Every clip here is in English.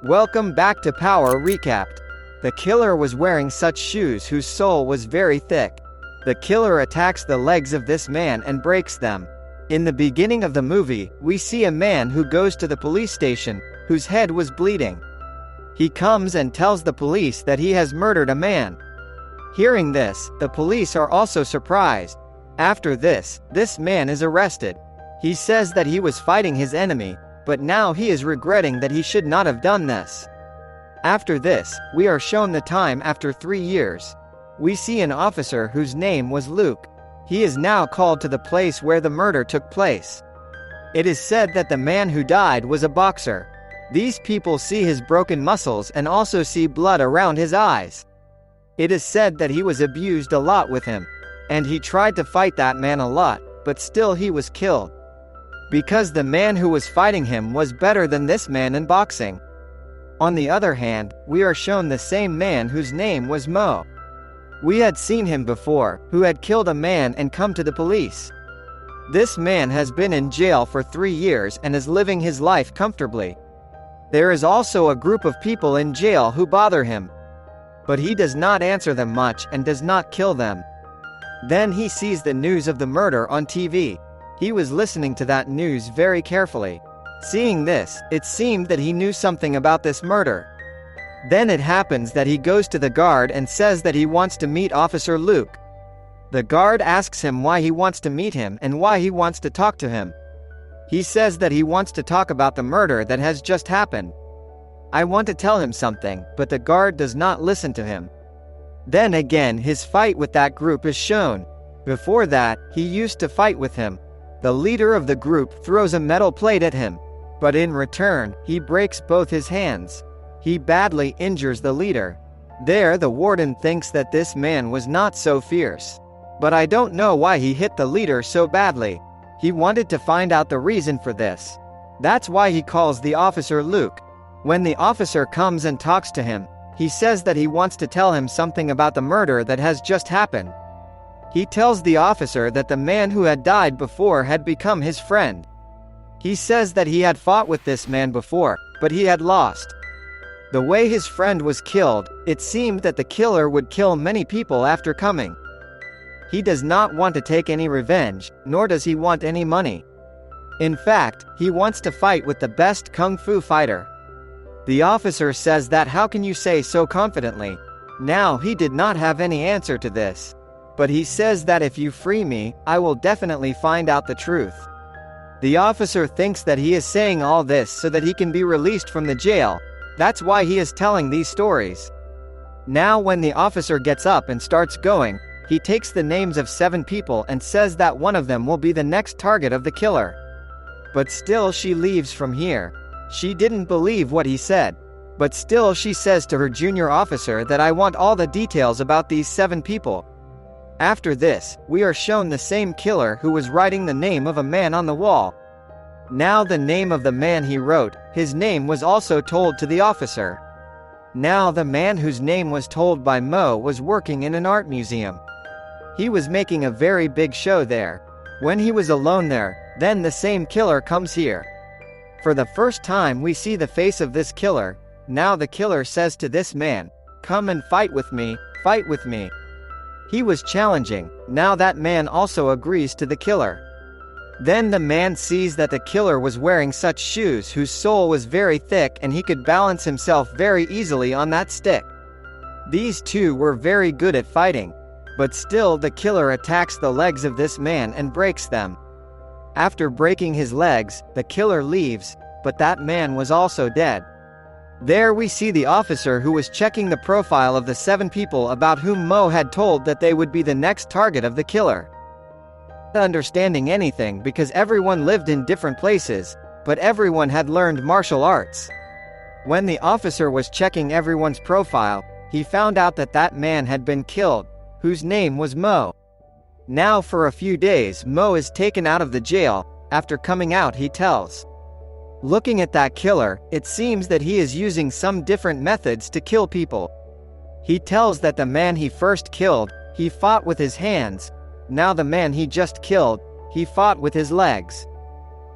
Welcome back to Power Recapped. The killer was wearing such shoes whose sole was very thick. The killer attacks the legs of this man and breaks them. In the beginning of the movie, we see a man who goes to the police station, whose head was bleeding. He comes and tells the police that he has murdered a man. Hearing this, the police are also surprised. After this man is arrested. He says that he was fighting his enemy, but now he is regretting that he should not have done this. After this, we are shown the time after 3 years. We see an officer whose name was Luke. He is now called to the place where the murder took place. It is said that the man who died was a boxer. These people see his broken muscles and also see blood around his eyes. It is said that he was abused a lot with him. And he tried to fight that man a lot, but still he was killed. Because the man who was fighting him was better than this man in boxing. On the other hand, we are shown the same man whose name was Mo. We had seen him before, who had killed a man and come to the police. This man has been in jail for 3 years and is living his life comfortably. There is also a group of people in jail who bother him. But he does not answer them much and does not kill them. Then he sees the news of the murder on TV. He was listening to that news very carefully. Seeing this, it seemed that he knew something about this murder. Then it happens that he goes to the guard and says that he wants to meet Officer Luke. The guard asks him why he wants to meet him and why he wants to talk to him. He says that he wants to talk about the murder that has just happened. I want to tell him something, but the guard does not listen to him. Then again his fight with that group is shown. Before that, he used to fight with him. The leader of the group throws a metal plate at him. But in return, he breaks both his hands. He badly injures the leader. There the warden thinks that this man was not so fierce. But I don't know why he hit the leader so badly. He wanted to find out the reason for this. That's why he calls the officer Luke. When the officer comes and talks to him, he says that he wants to tell him something about the murder that has just happened. He tells the officer that the man who had died before had become his friend. He says that he had fought with this man before, but he had lost. The way his friend was killed, it seemed that the killer would kill many people after coming. He does not want to take any revenge, nor does he want any money. In fact, he wants to fight with the best kung fu fighter. The officer says that how can you say so confidently? Now he did not have any answer to this. But he says that if you free me, I will definitely find out the truth. The officer thinks that he is saying all this so that he can be released from the jail. That's why he is telling these stories. Now when the officer gets up and starts going, he takes the names of 7 people and says that one of them will be the next target of the killer. But still she leaves from here. She didn't believe what he said. But still she says to her junior officer that I want all the details about these 7 people. After this, we are shown the same killer who was writing the name of a man on the wall. Now the name of the man he wrote, his name was also told to the officer. Now the man whose name was told by Mo was working in an art museum. He was making a very big show there. When he was alone there, then the same killer comes here. For the first time we see the face of this killer. Now the killer says to this man, "Come and fight with me, fight with me." He was challenging. Now that man also agrees to the killer. Then the man sees that the killer was wearing such shoes whose sole was very thick and he could balance himself very easily on that stick. These two were very good at fighting. But still the killer attacks the legs of this man and breaks them. After breaking his legs, the killer leaves, but that man was also dead. There we see the officer who was checking the profile of the 7 people about whom Mo had told that they would be the next target of the killer. Not understanding anything because everyone lived in different places, but everyone had learned martial arts. When the officer was checking everyone's profile, he found out that that man had been killed, whose name was Mo. Now for a few days Mo is taken out of the jail. After coming out he tells. Looking at that killer, it seems that he is using some different methods to kill people. He tells that the man he first killed, he fought with his hands. Now the man he just killed, he fought with his legs.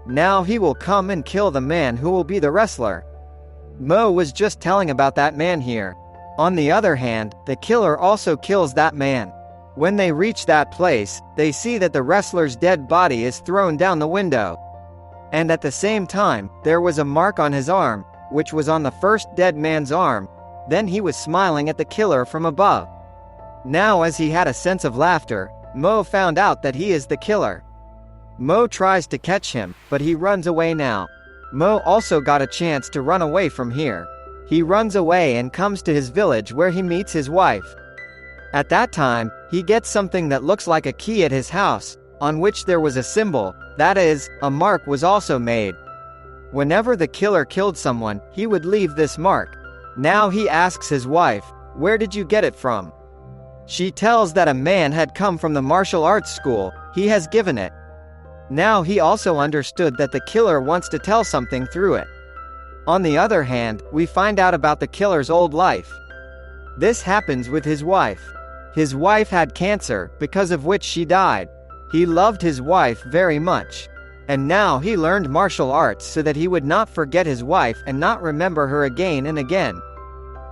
Now he will come and kill the man who will be the wrestler. Mo was just telling about that man here. On the other hand, the killer also kills that man. When they reach that place, they see that the wrestler's dead body is thrown down the window. And at the same time, there was a mark on his arm, which was on the first dead man's arm. Then he was smiling at the killer from above. Now as he had a sense of laughter, Mo found out that he is the killer. Mo tries to catch him, but he runs away now. Mo also got a chance to run away from here. He runs away and comes to his village where he meets his wife. At that time, he gets something that looks like a key at his house, on which there was a symbol, that is, a mark was also made. Whenever the killer killed someone, he would leave this mark. Now he asks his wife, "Where did you get it from?" She tells that a man had come from the martial arts school, he has given it. Now he also understood that the killer wants to tell something through it. On the other hand, we find out about the killer's old life. This happens with his wife. His wife had cancer, because of which she died. He loved his wife very much. And now he learned martial arts so that he would not forget his wife and not remember her again and again.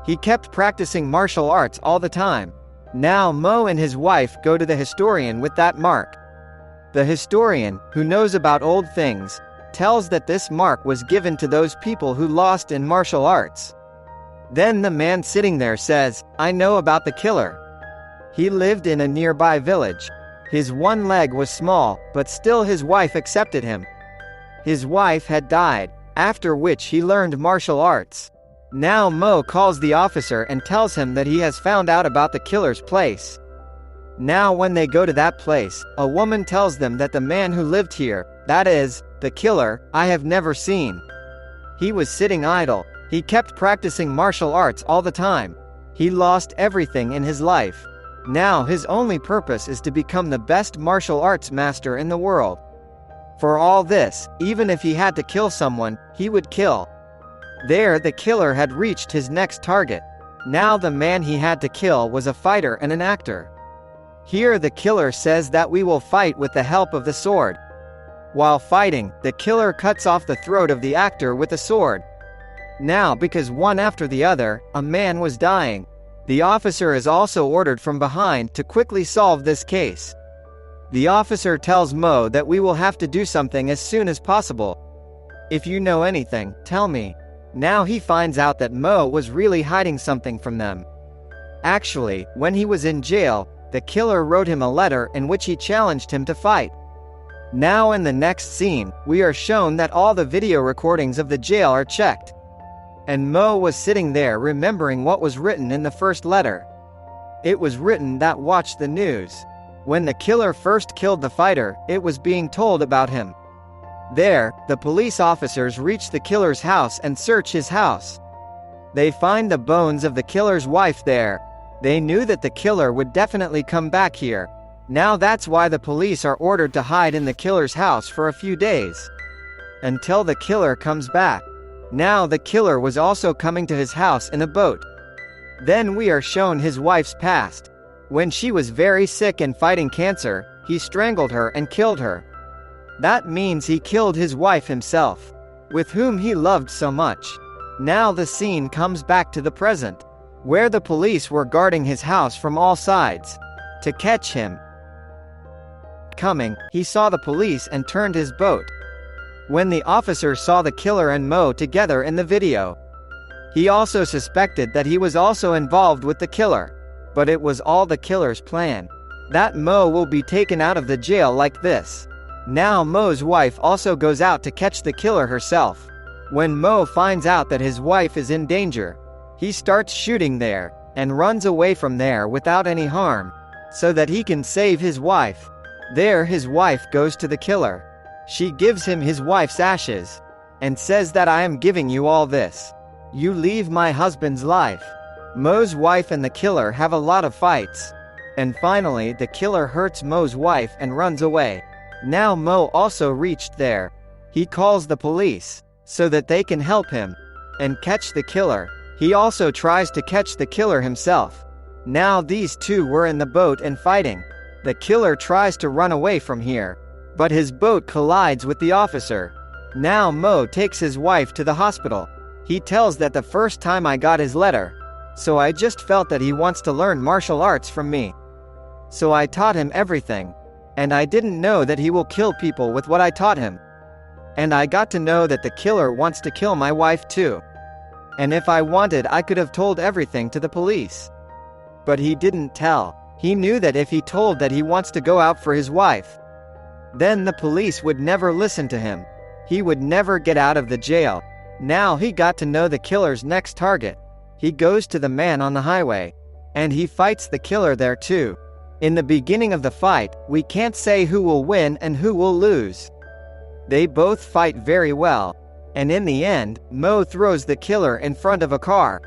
He kept practicing martial arts all the time. Now Mo and his wife go to the historian with that mark. The historian, who knows about old things, tells that this mark was given to those people who lost in martial arts. Then the man sitting there says, "I know about the killer. He lived in a nearby village. His one leg was small, but still his wife accepted him. His wife had died, after which he learned martial arts." Now Mo calls the officer and tells him that he has found out about the killer's place. Now when they go to that place, a woman tells them that the man who lived here, that is, the killer, I have never seen. He was sitting idle. He kept practicing martial arts all the time. He lost everything in his life. Now his only purpose is to become the best martial arts master in the world. For all this, even if he had to kill someone, he would kill. There the killer had reached his next target. Now the man he had to kill was a fighter and an actor. Here the killer says that we will fight with the help of the sword. While fighting, the killer cuts off the throat of the actor with a sword. Now because one after the other, a man was dying. The officer is also ordered from behind to quickly solve this case. The officer tells Mo that we will have to do something as soon as possible. If you know anything, tell me. Now he finds out that Mo was really hiding something from them. Actually, when he was in jail, the killer wrote him a letter in which he challenged him to fight. Now in the next scene, we are shown that all the video recordings of the jail are checked. And Mo was sitting there remembering what was written in the first letter. It was written that watch the news. When the killer first killed the fighter, it was being told about him. There, the police officers reach the killer's house and search his house. They find the bones of the killer's wife there. They knew that the killer would definitely come back here. Now that's why the police are ordered to hide in the killer's house for a few days. Until the killer comes back. Now the killer was also coming to his house in a boat. Then we are shown his wife's past. When she was very sick and fighting cancer, he strangled her and killed her. That means he killed his wife himself, with whom he loved so much. Now the scene comes back to the present, where the police were guarding his house from all sides. To catch him coming, he saw the police and turned his boat. When the officer saw the killer and Mo together in the video, he also suspected that he was also involved with the killer. But it was all the killer's plan. That Mo will be taken out of the jail like this. Now Mo's wife also goes out to catch the killer herself. When Mo finds out that his wife is in danger, he starts shooting there, and runs away from there without any harm, so that he can save his wife. There his wife goes to the killer. She gives him his wife's ashes, and says that I am giving you all this. You leave my husband's life. Mo's wife and the killer have a lot of fights. And finally the killer hurts Mo's wife and runs away. Now Mo also reached there. He calls the police, so that they can help him, and catch the killer. He also tries to catch the killer himself. Now these two were in the boat and fighting. The killer tries to run away from here, but his boat collides with the officer. Now Mo takes his wife to the hospital. He tells that the first time I got his letter. So I just felt that he wants to learn martial arts from me. So I taught him everything. And I didn't know that he will kill people with what I taught him. And I got to know that the killer wants to kill my wife too. And if I wanted, I could have told everything to the police. But he didn't tell. He knew that if he told that he wants to go out for his wife, then the police would never listen to him. He would never get out of the jail. Now he got to know the killer's next target. He goes to the man on the highway. And he fights the killer there too. In the beginning of the fight, we can't say who will win and who will lose. They both fight very well. And in the end, Mo throws the killer in front of a car.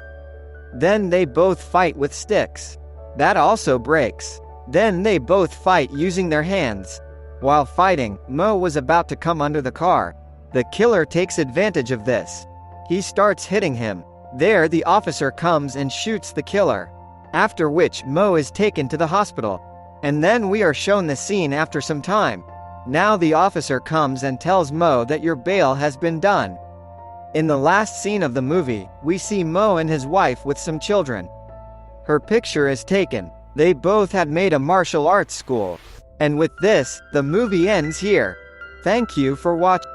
Then they both fight with sticks. That also breaks. Then they both fight using their hands. While fighting, Mo was about to come under the car. The killer takes advantage of this. He starts hitting him. There the officer comes and shoots the killer. After which Mo is taken to the hospital. And then we are shown the scene after some time. Now the officer comes and tells Mo that your bail has been done. In the last scene of the movie, we see Mo and his wife with some children. Her picture is taken. They both had made a martial arts school. And with this, the movie ends here. Thank you for watching.